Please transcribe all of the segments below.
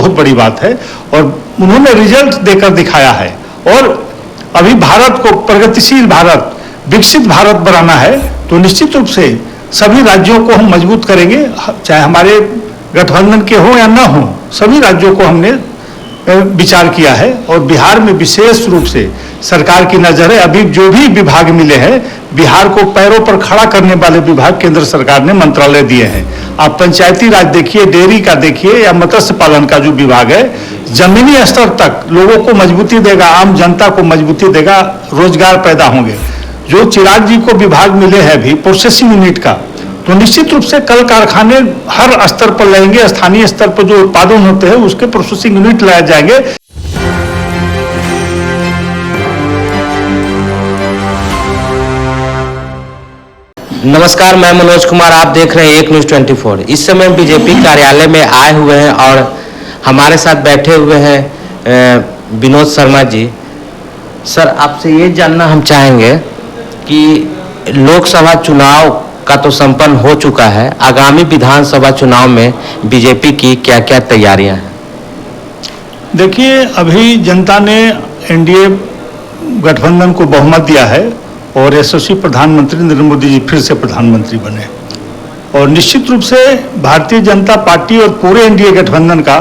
बहुत बड़ी बात है और उन्होंने रिजल्ट देकर दिखाया है। और अभी भारत को प्रगतिशील भारत, विकसित भारत बनाना है तो निश्चित रूप से सभी राज्यों को हम मजबूत करेंगे, चाहे हमारे गठबंधन के हो या ना हो, सभी राज्यों को हमने विचार किया है। और बिहार में विशेष रूप से सरकार की नज़र है। अभी जो भी विभाग मिले हैं, बिहार को पैरों पर खड़ा करने वाले विभाग केंद्र सरकार ने मंत्रालय दिए हैं। आप पंचायती राज देखिए, डेयरी का देखिए या मत्स्य पालन का जो विभाग है, जमीनी स्तर तक लोगों को मजबूती देगा, आम जनता को मजबूती देगा, रोजगार पैदा होंगे। जो चिराग जी को विभाग मिले हैं अभी प्रोसेसिंग यूनिट का, तो निश्चित रूप से कल कारखाने हर स्तर पर लगेंगे। स्थानीय स्तर पर जो उत्पादन होते हैं उसके प्रोसेसिंग यूनिट लाए जाएंगे। नमस्कार, मैं मनोज कुमार, आप देख रहे हैं एक न्यूज़ 24। इस समय बीजेपी कार्यालय में आए हुए हैं और हमारे साथ बैठे हुए हैं विनोद शर्मा जी। सर, आपसे ये जानना हम चाहेंगे कि लोकसभा चुनाव का तो संपन्न हो चुका है, आगामी विधानसभा चुनाव में बीजेपी की क्या क्या तैयारियां हैं? देखिए, अभी जनता ने एनडीए गठबंधन को बहुमत दिया है और यशस्वी प्रधानमंत्री नरेंद्र मोदी जी फिर से प्रधानमंत्री बने। और निश्चित रूप से भारतीय जनता पार्टी और पूरे एनडीए गठबंधन का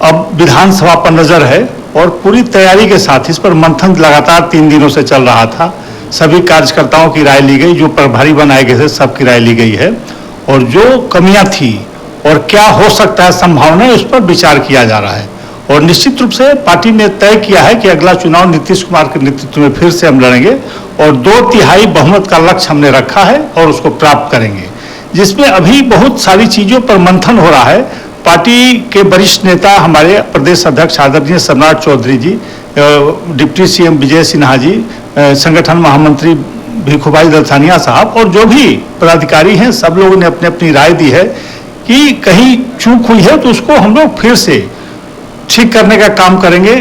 अब विधानसभा पर नजर है और पूरी तैयारी के साथ इस पर मंथन लगातार 3 दिनों से चल रहा था। सभी कार्यकर्ताओं की राय ली गई, जो प्रभारी बनाए गए थे सबकी राय ली गई है और जो कमियां थी और क्या हो सकता है संभावना, उस पर विचार किया जा रहा है। और निश्चित रूप से पार्टी ने तय किया है कि अगला चुनाव नीतीश कुमार के नेतृत्व में फिर से हम लड़ेंगे और 2/3 बहुमत का लक्ष्य हमने रखा है और उसको प्राप्त करेंगे, जिसमें अभी बहुत सारी चीज़ों पर मंथन हो रहा है। पार्टी के वरिष्ठ नेता हमारे प्रदेश अध्यक्ष आदरणीय सम्राट चौधरी जी, डिप्टी सीएम विजय सिन्हा जी, संगठन महामंत्री भिखुभाई दलसानिया साहब और जो भी पदाधिकारी हैं, सब लोगों ने अपनी अपनी राय दी है कि कहीं चूक हुई है तो उसको हम लोग फिर से ठीक करने का काम करेंगे।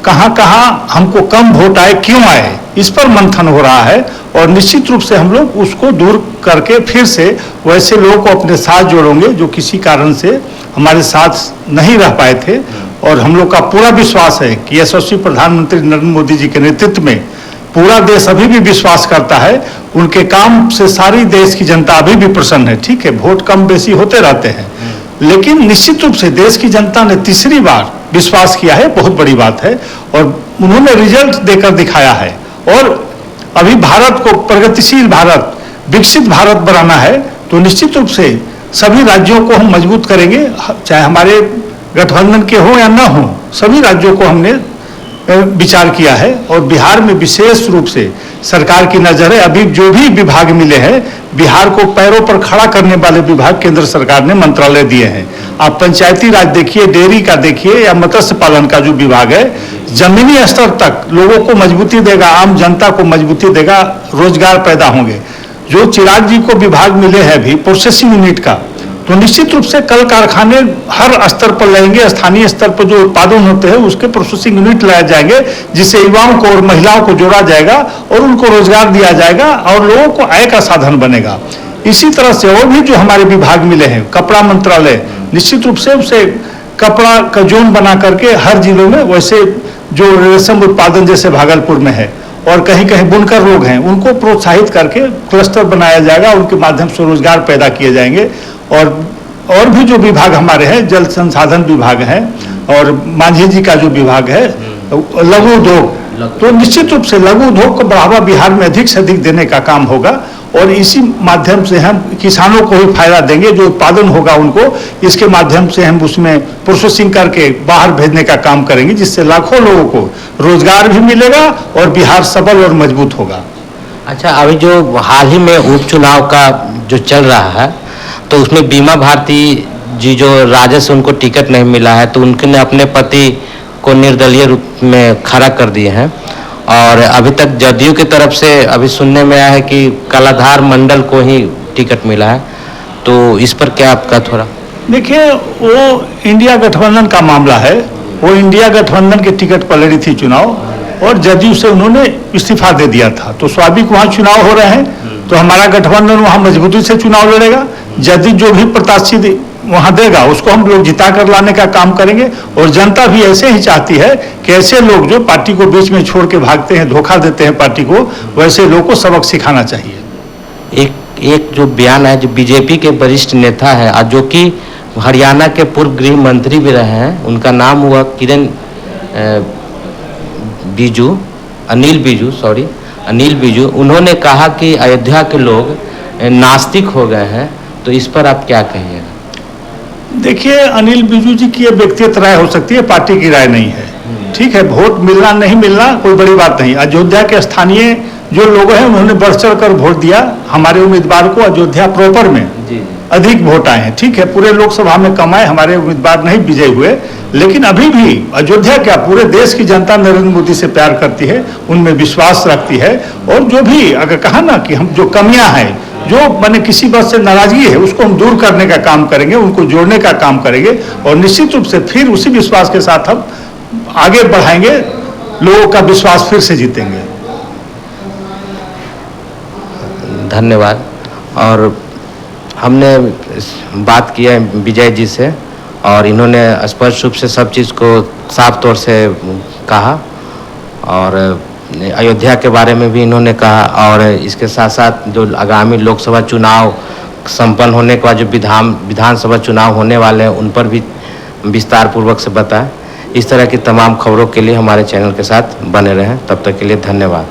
कहाँ कहाँ हमको कम वोट आए, क्यों आए, इस पर मंथन हो रहा है और निश्चित रूप से हम लोग उसको दूर करके फिर से वैसे लोगों को अपने साथ जोड़ेंगे जो किसी कारण से हमारे साथ नहीं रह पाए थे। और हम लोग का पूरा विश्वास है कि यशस्वी प्रधानमंत्री नरेंद्र मोदी जी के नेतृत्व में पूरा देश अभी भी विश्वास करता है। उनके काम से सारी देश की जनता अभी भी प्रसन्न है। ठीक है, वोट कम बेसी होते रहते हैं, लेकिन निश्चित रूप से देश की जनता ने तीसरी बार विश्वास किया है, बहुत बड़ी बात है और उन्होंने रिजल्ट देकर दिखाया है। और अभी भारत को प्रगतिशील भारत, विकसित भारत बनाना है तो निश्चित रूप से सभी राज्यों को हम मजबूत करेंगे, चाहे हमारे गठबंधन के हो या ना हो, सभी राज्यों को हमने विचार किया है। और बिहार में विशेष रूप से सरकार की नज़र है। अभी जो भी विभाग मिले हैं, बिहार को पैरों पर खड़ा करने वाले विभाग केंद्र सरकार ने मंत्रालय दिए हैं। आप पंचायती राज देखिए, डेयरी का देखिए या मत्स्य पालन का जो विभाग है, जमीनी स्तर तक लोगों को मजबूती देगा, आम जनता को मजबूती देगा, रोजगार पैदा होंगे। जो चिराग जी को विभाग मिले हैं अभी प्रोसेसिंग यूनिट का, तो निश्चित रूप से कल कारखाने हर स्तर पर लगेंगे। स्थानीय स्तर पर जो उत्पादन होते हैं उसके प्रोसेसिंग यूनिट लाए जाएंगे, जिससे युवाओं को और महिलाओं को जोड़ा जाएगा और उनको रोजगार दिया जाएगा और लोगों को आय का साधन बनेगा। इसी तरह से और भी जो हमारे विभाग मिले हैं, कपड़ा मंत्रालय, निश्चित रूप से उसे कपड़ा का जोन बना करके हर जिलों में, वैसे जो रेशम उत्पादन जैसे भागलपुर में है और कहीं कहीं बुनकर लोग हैं, उनको प्रोत्साहित करके क्लस्टर बनाया जाएगा, उनके माध्यम से रोजगार पैदा किए जाएंगे। और भी जो विभाग हमारे हैं, जल संसाधन विभाग है और मांझी जी का जो विभाग है, लघु उद्योग, तो निश्चित रूप से लघु उद्योग को बढ़ावा बिहार में अधिक से अधिक देने का काम होगा और इसी माध्यम से हम किसानों को भी फायदा देंगे। जो उत्पादन होगा उनको, इसके माध्यम से हम उसमें प्रोसेसिंग करके बाहर भेजने का काम करेंगे, जिससे लाखों लोगों को रोजगार भी मिलेगा और बिहार सबल और मजबूत होगा। अच्छा, अभी जो हाल ही में उपचुनाव का जो चल रहा है, तो उसमें बीमा भारती जी जो राजद से उनको टिकट नहीं मिला है, तो उनके अपने पति को निर्दलीय रूप में खड़ा कर दिए हैं और अभी तक जदयू की तरफ से अभी सुनने में आया है कि कलाधार मंडल को ही टिकट मिला है, तो इस पर क्या आपका थोड़ा? देखिए, वो इंडिया गठबंधन का मामला है। वो इंडिया गठबंधन के टिकट पर लड़ी थी चुनाव और जदयू से उन्होंने इस्तीफा दे दिया था, तो स्वाभाविक वहाँ चुनाव हो रहे हैं, तो हमारा गठबंधन वहाँ मजबूती से चुनाव लड़ेगा। जदयू जो भी प्रत्याशी वहां देगा उसको हम लोग जिता कर लाने का काम करेंगे। और जनता भी ऐसे ही चाहती है कि ऐसे लोग जो पार्टी को बीच में छोड़ के भागते हैं, धोखा देते हैं पार्टी को, वैसे लोग को सबक सिखाना चाहिए। एक जो बयान है, जो बीजेपी के वरिष्ठ नेता है और जो कि हरियाणा के पूर्व गृह मंत्री भी रहे हैं, उनका नाम हुआ किरण बीजू, अनिल बीजू, उन्होंने कहा कि अयोध्या के लोग नास्तिक हो गए हैं, तो इस पर आप क्या कहिएगा? देखिए, अनिल बीजू जी की ये व्यक्तिगत राय हो सकती है, पार्टी की राय नहीं है। ठीक है, वोट मिलना नहीं मिलना कोई बड़ी बात नहीं। अयोध्या के स्थानीय जो लोग हैं उन्होंने बढ़ चढ़ कर वोट दिया हमारे उम्मीदवार को। अयोध्या प्रॉपर में अधिक वोट आए हैं, ठीक है, पूरे लोकसभा में कम आए, हमारे उम्मीदवार नहीं विजय हुए, लेकिन अभी भी अयोध्या क्या पूरे देश की जनता नरेंद्र मोदी से प्यार करती है, उनमें विश्वास रखती है। और जो भी अगर कहा ना कि हम जो कमियां हैं, जो मैंने किसी बात से नाराजगी है, उसको हम दूर करने का काम करेंगे, उनको जोड़ने का काम करेंगे और निश्चित रूप से फिर उसी विश्वास के साथ हम आगे बढ़ाएंगे, लोगों का विश्वास फिर से जीतेंगे। धन्यवाद। और हमने बात की है विजय जी से और इन्होंने स्पष्ट रूप से सब चीज़ को साफ तौर से कहा और अयोध्या के बारे में भी इन्होंने कहा और इसके साथ साथ जो आगामी लोकसभा चुनाव संपन्न होने के बाद जो विधानसभा चुनाव होने वाले हैं उन पर भी विस्तार पूर्वक से बताएं। इस तरह की तमाम खबरों के लिए हमारे चैनल के साथ बने रहें। तब तक के लिए धन्यवाद।